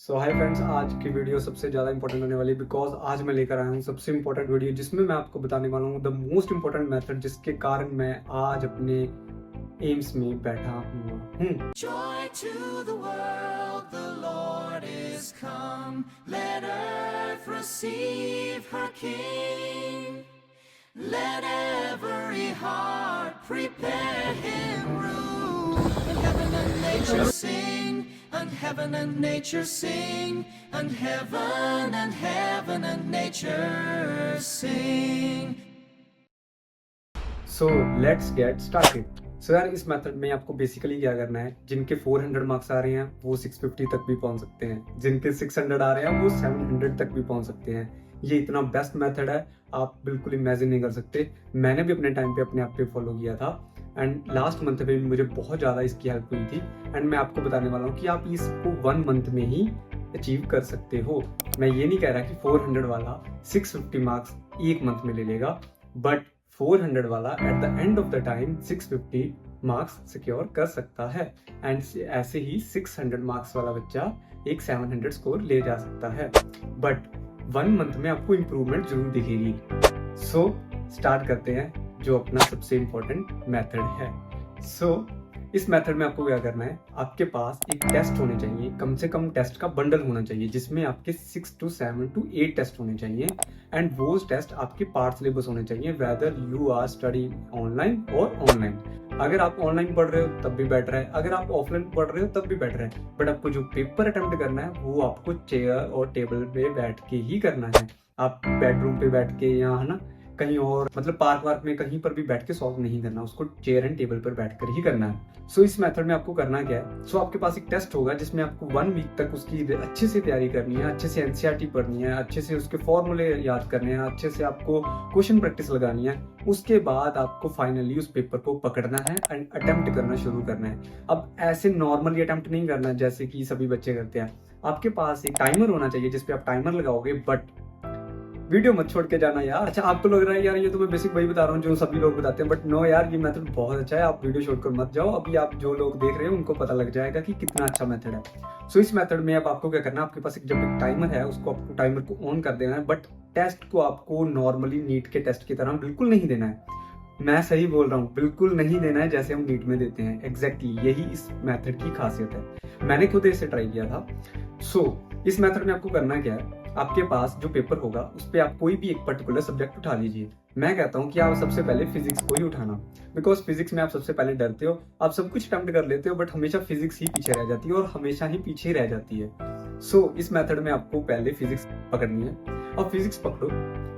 सो hi friends, आज की video सबसे ज़्यादा इंपॉर्टेंट होने वाली बिकॉज आज मैं लेकर आया हूँ सबसे इंपॉर्टेंट वीडियो जिसमें मैं आपको बताने वाला हूँ द मोस्ट इंपॉर्टेंट मेथड जिसके कारण मैं आज अपने एम्स में बैठा हुआ हूँ। Joy to the world, the Lord is come. Let earth receive her King. Let every heart prepare him room. And heaven and nature sing, and heaven and nature sing, and heaven and nature sing. So let's get started. So यार, इस method में आपको basically क्या करना है, जिनके 400 marks आ रहे हैं वो 650 तक भी पहुंच सकते हैं, जिनके 600 आ रहे हैं वो 700 तक भी पहुंच सकते हैं। ये इतना बेस्ट मेथड है, आप बिल्कुल इमेजिन नहीं कर सकते। मैंने भी अपने टाइम पे अपने आप पे फॉलो किया था एंड लास्ट मंथ में मुझे बहुत ज़्यादा इसकी हेल्प हुई थी। एंड मैं आपको बताने वाला हूँ कि आप इसको 1 मंथ में ही अचीव कर सकते हो। मैं ये नहीं कह रहा कि 400 वाला 650 मार्क्स एक मंथ में ले लेगा, बट 400 वाला at the end of the time 650 marks secure कर सकता है। एंड ऐसे ही 600 मार्क्स वाला बच्चा एक 700 स्कोर ले जा सकता है, बट 1 मंथ में आपको इम्प्रूवमेंट जरूर दिखेगी। सो स्टार्ट करते हैं जो अपना सबसे इम्पोर्टेंट मेथड है। सो इस मेथड में आपको क्या करना है, आपके पास एक टेस्ट होने चाहिए, कम से कम टेस्ट का बंडल होना चाहिए जिसमें आपके 6 to 7 to 8 टेस्ट होने चाहिए। एंड वो टेस्ट आपके पार्ट सिलेबस होने चाहिए, whether you are study online और ऑनलाइन। अगर आप ऑनलाइन पढ़ रहे हो तब भी बेटर है, अगर आप ऑफलाइन पढ़ रहे हो तब भी बेटर है, बट आपको जो पेपर अटेम्प्ट करना है वो आपको चेयर और टेबल पे बैठ के ही करना है। आप बेडरूम पे बैठ के या है ना कहीं और मतलब पार्क वार्क में कहीं पर भी बैठ के सॉल्व नहीं करना, उसको चेयर एंड टेबल पर बैठ कर ही करना है। सो इस मेथड में आपको करना क्या है, सो आपके पास एक टेस्ट होगा जिसमें आपको 1 वीक तक उसकी अच्छे से तैयारी करनी है, अच्छे से एनसीईआरटी पढ़नी है, अच्छे से उसके फॉर्मूले याद करने हैं, अच्छे से आपको क्वेश्चन प्रैक्टिस लगानी है। उसके बाद आपको फाइनली उस पेपर को पकड़ना है एंड अटेम्प्ट करना शुरू करना है। अब ऐसे नॉर्मली अटेम्प्ट नहीं करना जैसे कि सभी बच्चे करते हैं। आपके पास एक टाइमर होना चाहिए जिसपे आप टाइमर लगाओगे, बट वीडियो मत छोड़ के जाना यार। अच्छा, आपको लग रहा है यार ये तो मैं बेसिक वही बता रहा हूँ जो सभी लोग बताते हैं, बट नो यार, ये मेथड बहुत अच्छा है। आप वीडियो छोड़कर मत जाओ, अभी आप जो लोग देख रहे हो उनको पता लग जाएगा कि कितना अच्छा मेथड है। सो इस मेथड में अब आपको क्या करना है, आपके पास एक जब एक टाइमर है उसको आपको टाइमर को ऑन कर देना है, बट टेस्ट को आपको नॉर्मली नीट के टेस्ट की तरह बिल्कुल नहीं देना है। मैं सही बोल रहा हूँ, बिल्कुल नहीं देना है जैसे हम नीट में देते हैं। एग्जैक्टली यही इस मेथड की खासियत है, मैंने खुद इसे ट्राई किया था। सो इस मेथड में आपको करना क्या है, आपके पास जो पेपर होगा उस पर आप कोई भी एक पर्टिकुलर सब्जेक्ट उठा लीजिए। मैं कहता हूँ कि आप सबसे पहले फिजिक्स को ही उठाना, बिकॉज फिजिक्स में आप सबसे पहले डरते हो, आप सब कुछ अटेम्प्ट कर लेते हो, बट हमेशा फिजिक्स ही पीछे रह जाती है और हमेशा ही पीछे रह जाती है। सो इस मेथड में आपको पहले फिजिक्स पकड़नी है और फिजिक्स पकड़ो,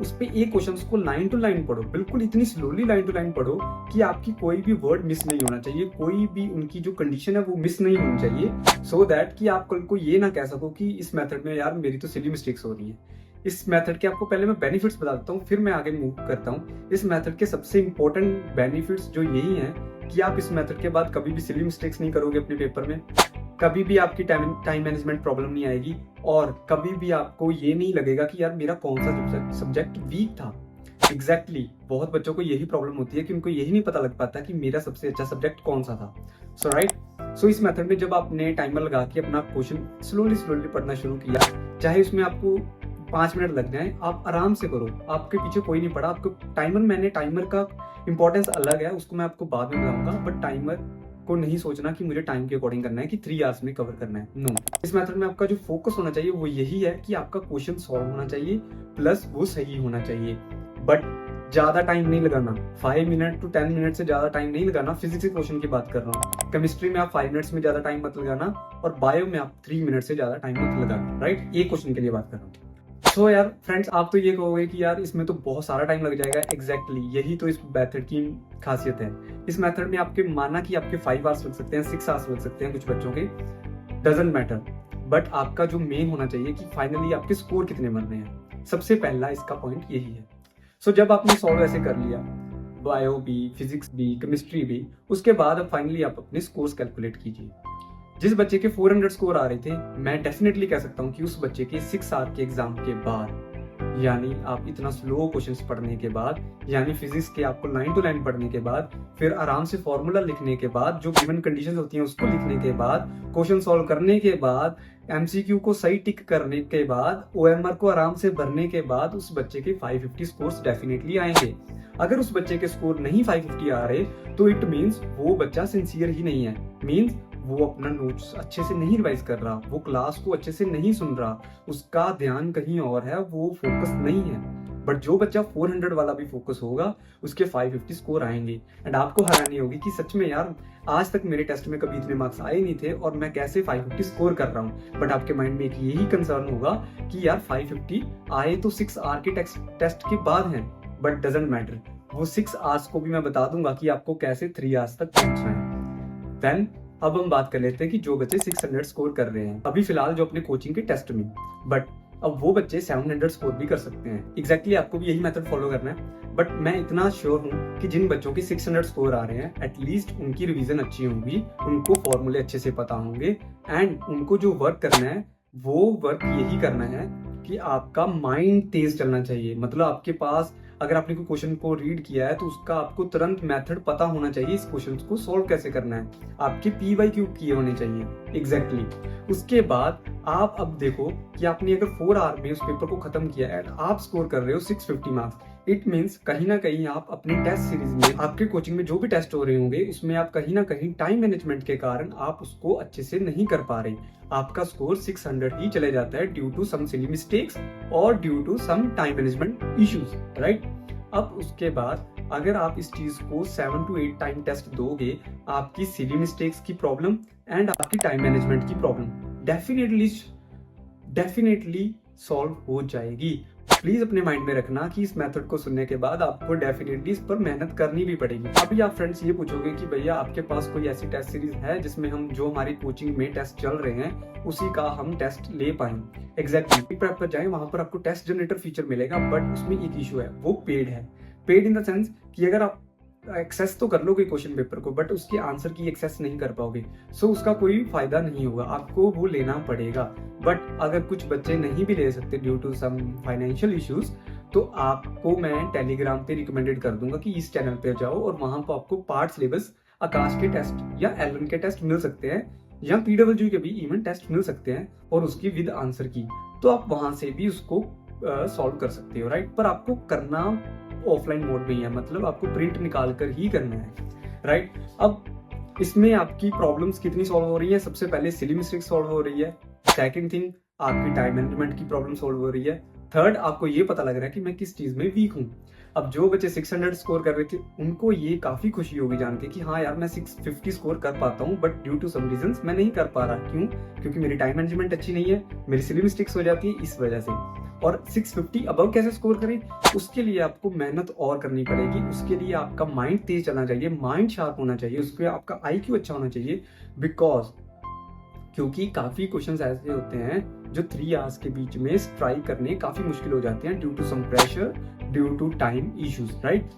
उस पे एक क्वेश्चन को लाइन टू लाइन पढ़ो, बिल्कुल इतनी स्लोली लाइन टू लाइन पढ़ो कि आपकी कोई भी वर्ड मिस नहीं होना चाहिए, कोई भी उनकी जो कंडीशन है वो मिस नहीं होनी चाहिए, सो दैट कि आप कल को ये ना कह सको कि इस मेथड में यार मेरी तो सिली मिस्टेक्स हो रही है। इस मेथड के आपको पहले मैं बेनिफिट्स बता देता हूँ, फिर मैं आगे मूव करता हूँ। इस मेथड के सबसे इंपॉर्टेंट बेनिफिट्स जो यही है कि आप इस मेथड के बाद कभी भी सिली मिस्टेक्स नहीं करोगे अपने पेपर में, कभी भी आपकी टाइम मैनेजमेंट प्रॉब्लम नहीं आएगी, और कभी भी आपको ये नहीं लगेगा कि यार मेरा कौन सा सब्जेक्ट वीक था। एग्जैक्टली बहुत बच्चों को यही प्रॉब्लम होती है कि उनको यही नहीं पता लग पाता कि मेरा सबसे अच्छा सब्जेक्ट कौन सा था। सो राइट, सो इस मेथड में जब आपने टाइमर लगा के अपना क्वेश्चन स्लोली पढ़ना शुरू किया, चाहे उसमें आपको 5 मिनट लग जाए, आप आराम से करो, आपके पीछे कोई नहीं पड़ा। आपको टाइमर का इंपॉर्टेंस अलग है, उसको मैं आपको बाद में बताऊंगा, बट टाइमर को नहीं सोचना कि मुझे टाइम के अकॉर्डिंग करना है कि 3 आवर्स में कवर करना है, नो। इस मेथड में आपका जो फोकस होना चाहिए वो यही है कि आपका क्वेश्चन सॉल्व होना चाहिए प्लस वो सही होना चाहिए, बट ज्यादा टाइम नहीं लगाना। 5 मिनट to 10 मिनट से ज्यादा टाइम नहीं लगाना। फिजिक्स के क्वेश्चन की बात कर रहा हूँ, केमिस्ट्री में आप 5 मिनट्स में ज्यादा टाइम मत लगाना, और बायो में आप 3 मिनट से ज्यादा टाइम मत लगाना। राइट, एक क्वेश्चन के लिए बात कर रहा हूँ। सो यार फ्रेंड्स, आप तो ये कहोगे कि यार इसमें तो बहुत सारा टाइम लग जाएगा। एग्जैक्टली यही तो इस मेथड की खासियत है। इस मेथड में आपके माना कि आपके 5 आवर्स लग सकते हैं, 6 आवर्स लग सकते हैं कुछ बच्चों के, डजंट मैटर, बट आपका जो मेन होना चाहिए कि फाइनली आपके स्कोर कितने बन रहे हैं। सबसे पहला इसका पॉइंट यही है। सो जब आपने सॉल्व ऐसे कर लिया, बायो भी, फिजिक्स भी, केमिस्ट्री भी, उसके बाद अब फाइनली आप अपने स्कोर्स कैलकुलेट कीजिए। जिस बच्चे के 400 स्कोर आ रहे थे, मैं डेफिनेटली कह सकता हूँ कि उस बच्चे के 6 आवर के एग्जाम के बाद यानी आप इतना स्लो क्वेश्चंस पढ़ने के बाद, यानी फिजिक्स के आपको लाइन टू लाइन पढ़ने के बाद, फिर आराम से फॉर्मूला लिखने के बाद, जो गिवन कंडीशंस होती हैं उसको लिखने के बाद, क्वेश्चन सॉल्व करने के बाद, एमसीक्यू को सही टिक करने के बाद, ओएमआर को आराम से भरने के बाद उस बच्चे के 550 स्कोर्स डेफिनेटली आएंगे। अगर उस बच्चे के स्कोर नहीं 550 आ रहे तो इट मीन्स वो बच्चा सिंसियर ही नहीं है, मीन्स वो अपना नोट्स अच्छे से नहीं रिवाइज कर रहा, वो क्लास को अच्छे से नहीं सुन रहा, उसका ध्यान कहीं और है, वो फोकस नहीं है। बट जो बच्चा 400 वाला भी फोकस होगा उसके 550 स्कोर आएंगे। एंड आपको हैरानी होगी कि सच में यार आज तक मेरे टेस्ट में कभी इतने मार्क्स आए नहीं थे और मैं कैसे 550 स्कोर कर रहा हूँ। बट आपके माइंड में एक यही कंसर्न होगा कि यार 550 आए तो 6 आवर के टेस्ट के बाद हैं, बट डजंट मैटर, वो 6 आवर्स को भी मैं बता दूंगा कि आपको कैसे 3 आवर्स तक पहुंचना है। देन अब हम बात कर लेते हैं कि जो बच्चे 600 स्कोर कर रहे हैं अभी फिलहाल जो अपने कोचिंग के टेस्ट में, बट अब वो बच्चे 700 स्कोर भी कर सकते हैं। एग्जैक्टली आपको भी यही मेथड फॉलो करना है। बट मैं इतना श्योर हूँ कि जिन बच्चों के 600 स्कोर आ रहे हैं एटलीस्ट उनकी रिवीजन अच्छी होगी, उनको फॉर्मूले अच्छे से पता होंगे, एंड उनको जो वर्क करना है वो वर्क यही करना है कि आपका माइंड तेज चलना चाहिए। मतलब आपके पास अगर आपने कोई क्वेश्चन को रीड किया है तो उसका आपको तुरंत मेथड पता होना चाहिए, इस क्वेश्चन को सॉल्व कैसे करना है, आपके PYQ किए होने चाहिए। एग्जैक्टली उसके बाद आप अब देखो कि आपने अगर 4 आवर में उस पेपर को खत्म किया है, आप स्कोर कर रहे हो 650 मार्क्स, इट मीन्स कहीं ना कहीं आप अपने टेस्ट सीरीज में, आपके कोचिंग में जो भी टेस्ट हो रहे होंगे उसमें आप कहीं ना कहीं टाइम मैनेजमेंट के कारण आप उसको अच्छे से नहीं कर पा रहे, आपका स्कोर 600 ही चले जाता है due to some silly mistakes और due to some time management issues, right. अब उसके बाद अगर आप इस चीज को 7 to 8 टाइम टेस्ट दोगे, आपकी सिली मिस्टेक्स की प्रॉब्लम एंड आपकी टाइम मैनेजमेंट की प्रॉब्लम डेफिनेटली सॉल्व हो जाएगी। प्लीज अपने माइंड में रखना कि इस मेथड को सुनने के बाद आपको डेफिनेटली इस पर मेहनत करनी भी पड़ेगी। अभी आप फ्रेंड्स ये पूछोगे कि भैया आपके पास कोई ऐसी टेस्ट सीरीज है जिसमें हम जो हमारी कोचिंग में टेस्ट चल रहे हैं उसी का हम टेस्ट ले पाए। एग्जैक्टली प्रेप पर जाए, वहां पर आपको टेस्ट जनरेटर फीचर मिलेगा, बट उसमें एक इशू है, वो पेड है। पेड इन द सेंस कि अगर आप एक्सेस तो कर लोगे क्वेश्चन पेपर को, बट उसके आंसर की एक्सेस नहीं कर पाओगे, सो उसका कोई फायदा नहीं होगा, आपको वो लेना पड़ेगा। बट अगर कुछ बच्चे नहीं भी ले सकते due to some financial issues, तो आपको मैं टेलीग्राम पे रिकमेंडेड कर दूंगा कि इस चैनल पे जाओ और वहां पर आपको पार्ट सिलेबस आकाश के टेस्ट या L1 के टेस्ट मिल सकते हैं, या PWG के भी इवन टेस्ट मिल सकते हैं और उसकी विद आंसर की, तो आप वहां से भी उसको सॉल्व कर सकते हो, राइट। पर आपको करना ऑफलाइन मोड में ही है, मतलब आपको प्रिंट निकाल कर ही करना है, राइट। अब इसमें आपकी प्रॉब्लम्स कितनी सॉल्व हो रही है? सबसे पहले सिली मिस्टेक सॉल्व हो रही है, सेकंड थिंग आपकी टाइम मैनेजमेंट की प्रॉब्लम सॉल्व हो रही है, थर्ड आपको ये पता लग रहा है कि मैं किस चीज में वीक हूँ। अब जो बच्चे 600 स्कोर कर रहे थे उनको ये काफी खुशी होगी जान के कि हाँ यार मैं 650 स्कोर कर पाता हूँ, but due to some reasons मैं नहीं कर पा रहा। क्यों? क्योंकि मेरी टाइम मैनेजमेंट अच्छी नहीं है, मेरी सिली मिस्टेक्स हो जाती है इस वजह से। और 650 अबव कैसे स्कोर करें, उसके लिए आपको मेहनत और करनी पड़ेगी, उसके लिए आपका माइंड तेज चलना चाहिए, माइंड शार्प होना चाहिए, उसके आपका IQ अच्छा होना चाहिए। बिकॉज क्योंकि काफी क्वेश्चंस ऐसे होते हैं जो 3 आवर्स के बीच में स्ट्राइक करने काफी मुश्किल हो जाते हैं due to some pressure, due to time issues, right.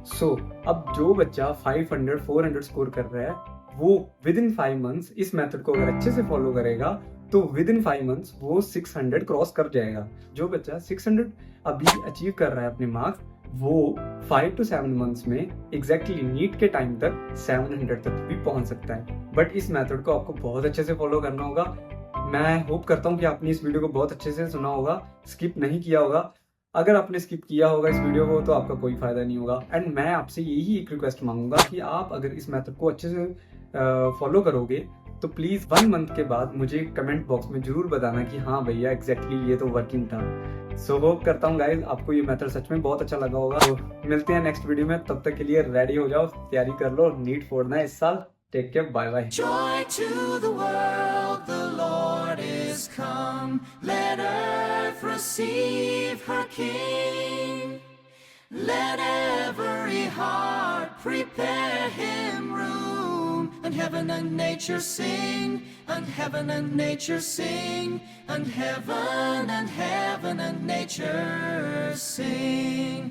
So अब जो बच्चा 500 400 स्कोर कर रहा है वो विद इन 5 मंथ्स इस मेथड को अगर अच्छे से फॉलो करेगा तो विद इन 5 मंथ्स वो 600 क्रॉस कर जाएगा। जो बच्चा 600 अभी अचीव कर रहा है अपने मार्क्स, वो 5 to 7 मंथ्स में एग्जैक्टली नीट के टाइम तक 700 तक भी पहुंच सकता है। बट इस मेथड को आपको बहुत अच्छे से फॉलो करना होगा। मैं होप करता हूँ कि आपने इस वीडियो को बहुत अच्छे से सुना होगा, स्किप नहीं किया होगा। अगर आपने स्किप किया होगा इस वीडियो को तो आपका कोई फायदा नहीं होगा। एंड मैं आपसे यही एक रिक्वेस्ट मांगूंगा कि आप अगर इस मेथड को अच्छे से फॉलो करोगे तो प्लीज 1 मंथ के बाद मुझे कमेंट बॉक्स में जरूर बताना कि हाँ भैया एग्जैक्टली ये तो वर्किंग था। सो होप करता हूँ गाइज आपको ये मेथड सच में बहुत अच्छा लगा होगा। तो मिलते हैं नेक्स्ट वीडियो में, तब तक के लिए रेडी हो जाओ, तैयारी कर लो, नीट फोड़ना है इस साल। Take care, bye bye. Joy to the world, the Lord is come. Let earth receive her King. Let every heart prepare him room. And heaven and nature sing, and heaven and nature sing, and heaven and nature sing.